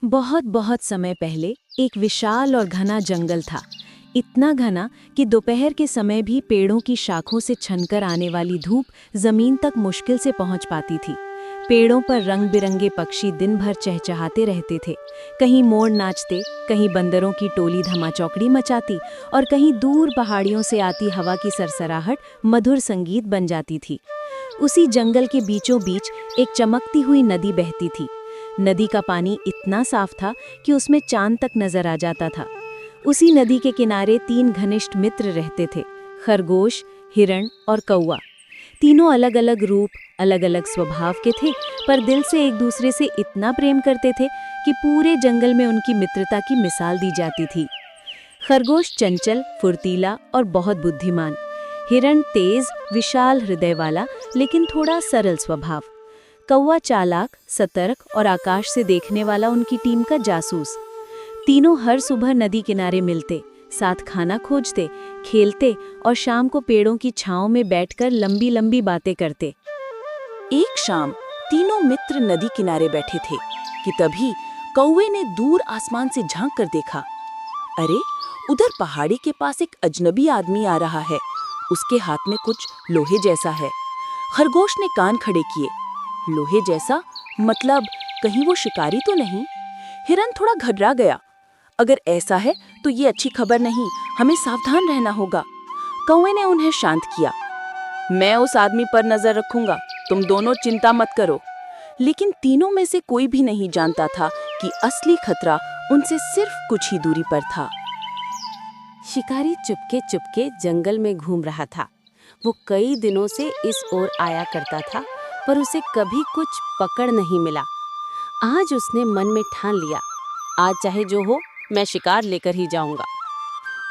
बहुत बहुत समय पहले एक विशाल और घना जंगल था। इतना घना कि दोपहर के समय भी पेड़ों की शाखों से छनकर आने वाली धूप जमीन तक मुश्किल से पहुंच पाती थी। पेड़ों पर रंग बिरंगे पक्षी दिन भर चहचहाते रहते थे। कहीं मोर नाचते, कहीं बंदरों की टोली धमाचौकड़ी मचाती और कहीं दूर पहाड़ियों से आती हवा की सरसराहट मधुर संगीत बन जाती थी। उसी जंगल के बीचों बीच एक चमकती हुई नदी बहती थी। नदी का पानी इतना साफ था कि उसमें चांद तक नजर आ जाता था। उसी नदी के किनारे 3 घनिष्ठ मित्र रहते थे, खरगोश, हिरण और कौवा। तीनों अलग अलग रूप, अलग अलग स्वभाव के थे, पर दिल से एक दूसरे से इतना प्रेम करते थे कि पूरे जंगल में उनकी मित्रता की मिसाल दी जाती थी। खरगोश चंचल, फुर्तीला और बहुत बुद्धिमान। हिरण तेज, विशाल हृदय वाला लेकिन थोड़ा सरल स्वभाव। कौवा चालाक, सतर्क और आकाश से देखने वाला उनकी टीम का जासूस। तीनों हर सुबह नदी किनारे मिलते, साथ खाना खोजते, खेलते और शाम को पेड़ों की छांव में बैठकर लंबी लंबी बातें करते। एक शाम तीनों मित्र नदी किनारे बैठे थे कि तभी कौवे ने दूर आसमान से झांक कर देखा। अरे, उधर पहाड़ी के पास एक अजनबी आदमी आ रहा है। उसके हाथ में कुछ लोहे जैसा है। खरगोश ने कान खड़े किए। लोहे जैसा मतलब कहीं वो शिकारी तो नहीं? हिरन थोड़ा घबरा गया। अगर ऐसा है तो ये अच्छी खबर नहीं, हमें सावधान रहना होगा। कौवे ने उन्हें शांत किया। मैं उस आदमी पर नजर रखूंगा, तुम दोनों चिंता मत करो। लेकिन तीनों में से कोई भी नहीं जानता था कि असली खतरा उनसे सिर्फ कुछ ही दूरी पर था। शिकारी चुपके चुपके जंगल में घूम रहा था। वो कई दिनों से इस ओर आया करता था, पर उसे कभी कुछ पकड़ नहीं मिला। आज उसने मन में ठान लिया, आज चाहे जो हो, मैं शिकार लेकर ही जाऊंगा।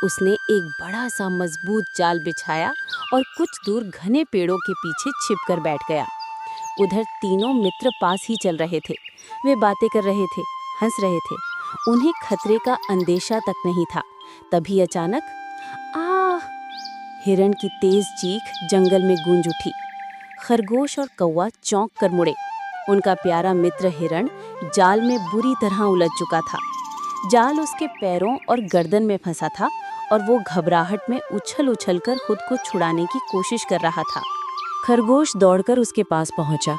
उसने एक बड़ा सा मजबूत जाल बिछाया और कुछ दूर घने पेड़ों के पीछे छिपकर बैठ गया। उधर तीनों मित्र पास ही चल रहे थे। वे बातें कर रहे थे, हंस रहे थे। उन्हें खतरे का अंदेशा तक नहीं था। तभी अचानक हिरण की तेज चीख जंगल में गूंज उठी। खरगोश और कौवा चौंक कर मुड़े। उनका प्यारा मित्र हिरण जाल में बुरी तरह उलझ चुका था। जाल उसके पैरों और गर्दन में फंसा था और वो घबराहट में उछल उछल कर खुद को छुड़ाने की कोशिश कर रहा था। खरगोश दौड़कर उसके पास पहुंचा।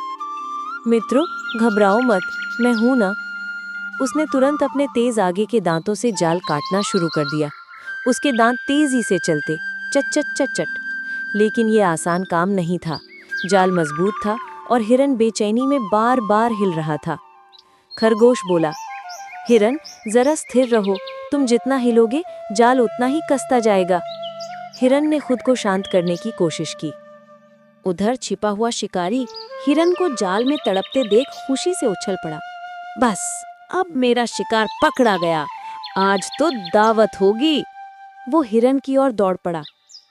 मित्रों, घबराओ मत, मैं हूं ना। उसने तुरंत अपने तेज आगे के दांतों से जाल काटना शुरू कर दिया। उसके दांत तेजी से चलते, चट चट चट चट। लेकिन ये आसान काम नहीं था। जाल मजबूत था और हिरन बेचैनी में बार बार हिल रहा था। खरगोश बोला, हिरन, जरा स्थिर रहो, तुम जितना हिलोगे जाल उतना ही कसता जाएगा। हिरन ने खुद को शांत करने की कोशिश की। उधर छिपा हुआ शिकारी हिरन को जाल में तड़पते देख खुशी से उछल पड़ा। बस, अब मेरा शिकार पकड़ा गया, आज तो दावत होगी। वो हिरन की ओर दौड़ पड़ा।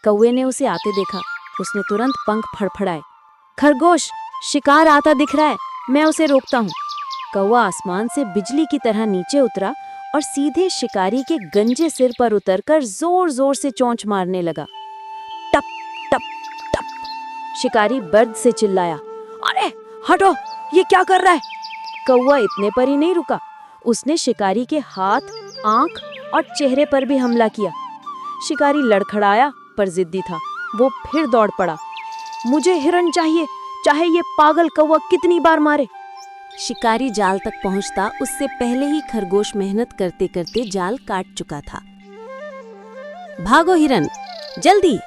कौवे ने उसे आते देखा। उसने तुरंत पंख फड़फड़ाए। खरगोश, शिकार आता दिख रहा है, मैं उसे रोकता हूँ। कौवा आसमान से बिजली की तरह नीचे उतरा और सीधे शिकारी के गंजे सिर पर उतरकर जोर जोर से चोंच मारने लगा। टप टप टप। शिकारी दर्द से चिल्लाया, अरे हटो, ये क्या कर रहा है? कौवा इतने पर ही नहीं रुका। उसने शिकारी के हाथ, आंख और चेहरे पर भी हमला किया। शिकारी लड़खड़ाया पर जिद्दी था। वो फिर दौड़ पड़ा। मुझे हिरन चाहिए, चाहे ये पागल कौवा कितनी बार मारे। शिकारी जाल तक पहुंचता उससे पहले ही खरगोश मेहनत करते करते जाल काट चुका था। भागो हिरन, जल्दी!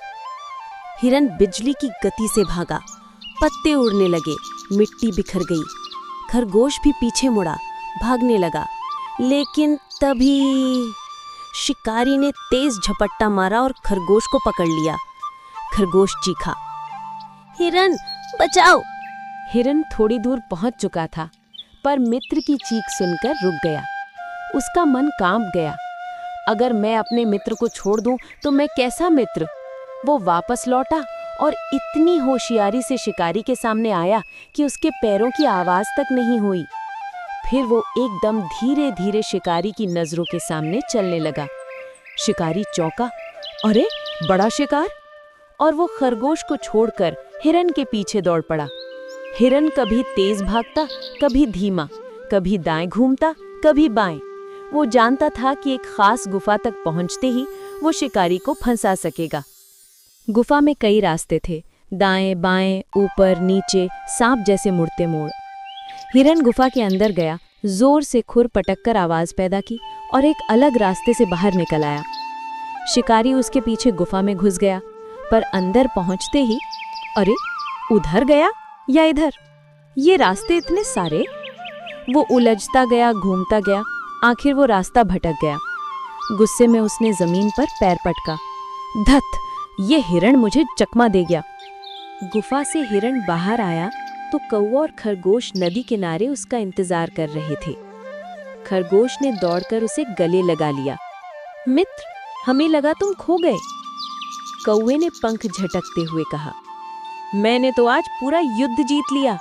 हिरन बिजली की गति से भागा। पत्ते उड़ने लगे, मिट्टी बिखर गई। खरगोश भी पीछे मुड़ा, भागने लगा। लेकिन तभी शिकारी ने तेज झपट्टा मारा और खरगोश को पकड़ लिया। खरगोश चीखा, हिरन बचाओ! हिरन थोड़ी दूर पहुंच चुका था, पर मित्र की चीख सुनकर रुक गया। उसका मन कांप गया। अगर मैं अपने मित्र को छोड़ दूं तो मैं कैसा मित्र? वो वापस लौटा और इतनी होशियारी से शिकारी के सामने आया कि उसके पैरों की आवाज तक नहीं हुई। फिर वो एकदम धीरे धीरे शिकारी की नजरों के सामने चलने लगा। शिकारी चौंका, अरे बड़ा शिकार! और वो खरगोश को छोड़कर हिरन के पीछे दौड़ पड़ा। हिरन कभी तेज भागता, कभी धीमा, कभी दाएं घूमता, कभी बाएं। वो जानता था कि एक खास गुफा तक पहुंचते ही वो शिकारी को फंसा सकेगा। गुफा में कई रास्ते थे, दाएं बाएं, ऊपर नीचे, सांप जैसे मुड़ते मोड़। हिरन गुफा के अंदर गया, जोर से खुर पटककर आवाज पैदा की और एक अलग रास्ते से बाहर निकल आया। शिकारी उसके पीछे गुफा में घुस गया, पर अंदर पहुंचते ही अरे, उधर गया या इधर, ये रास्ते इतने सारे। वो उलझता गया, घूमता गया, आखिर वो रास्ता भटक गया। गुस्से में उसने जमीन पर पैर पटका। धत, ये हिरण मुझे चकमा दे गया। गुफा से हिरण बाहर आया तो कौवा और खरगोश नदी किनारे उसका इंतजार कर रहे थे। खरगोश ने दौड़कर उसे गले लगा लिया। मित्र, हमें लगा तुम खो गए। कौवे ने पंख झटकते हुए कहा, मैंने तो आज पूरा युद्ध जीत लिया।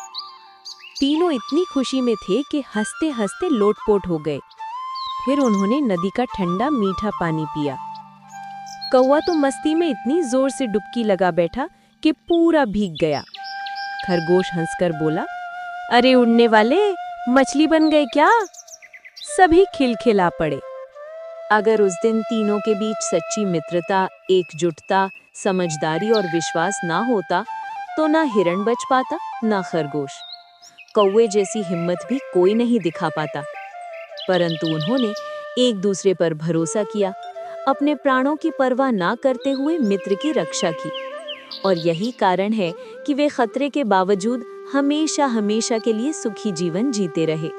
तीनों इतनी खुशी में थे कि हंसते हंसते लोटपोट हो गए। फिर उन्होंने नदी का ठंडा मीठा पानी पिया। कौवा तो मस्ती में इतनी जोर से डुबकी लगा बैठा कि पूरा भीग गया। खरगोश हंसकर बोला, अरे उड़ने वाले, मछली बन गए क्या? सभी खिलखिला पड़े। अगर उस दिन तीनों के बीच सच्ची मित्रता, एकजुटता, समझदारी और विश्वास ना होता तो ना हिरण बच पाता, ना खरगोश। कौवे जैसी हिम्मत भी कोई नहीं दिखा पाता। परंतु उन्होंने एक दूसरे पर भरोसा किया, अपने प्राणों की परवाह ना करते हुए मित्र की रक्षा की। और यही कारण है कि वे खतरे के बावजूद हमेशा हमेशा के लिए सुखी जीवन जीते रहे।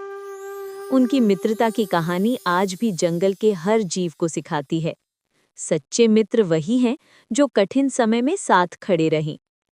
उनकी मित्रता की कहानी आज भी जंगल के हर जीव को सिखाती है। सच्चे मित्र वही हैं जो कठिन समय में साथ खड़े रहें।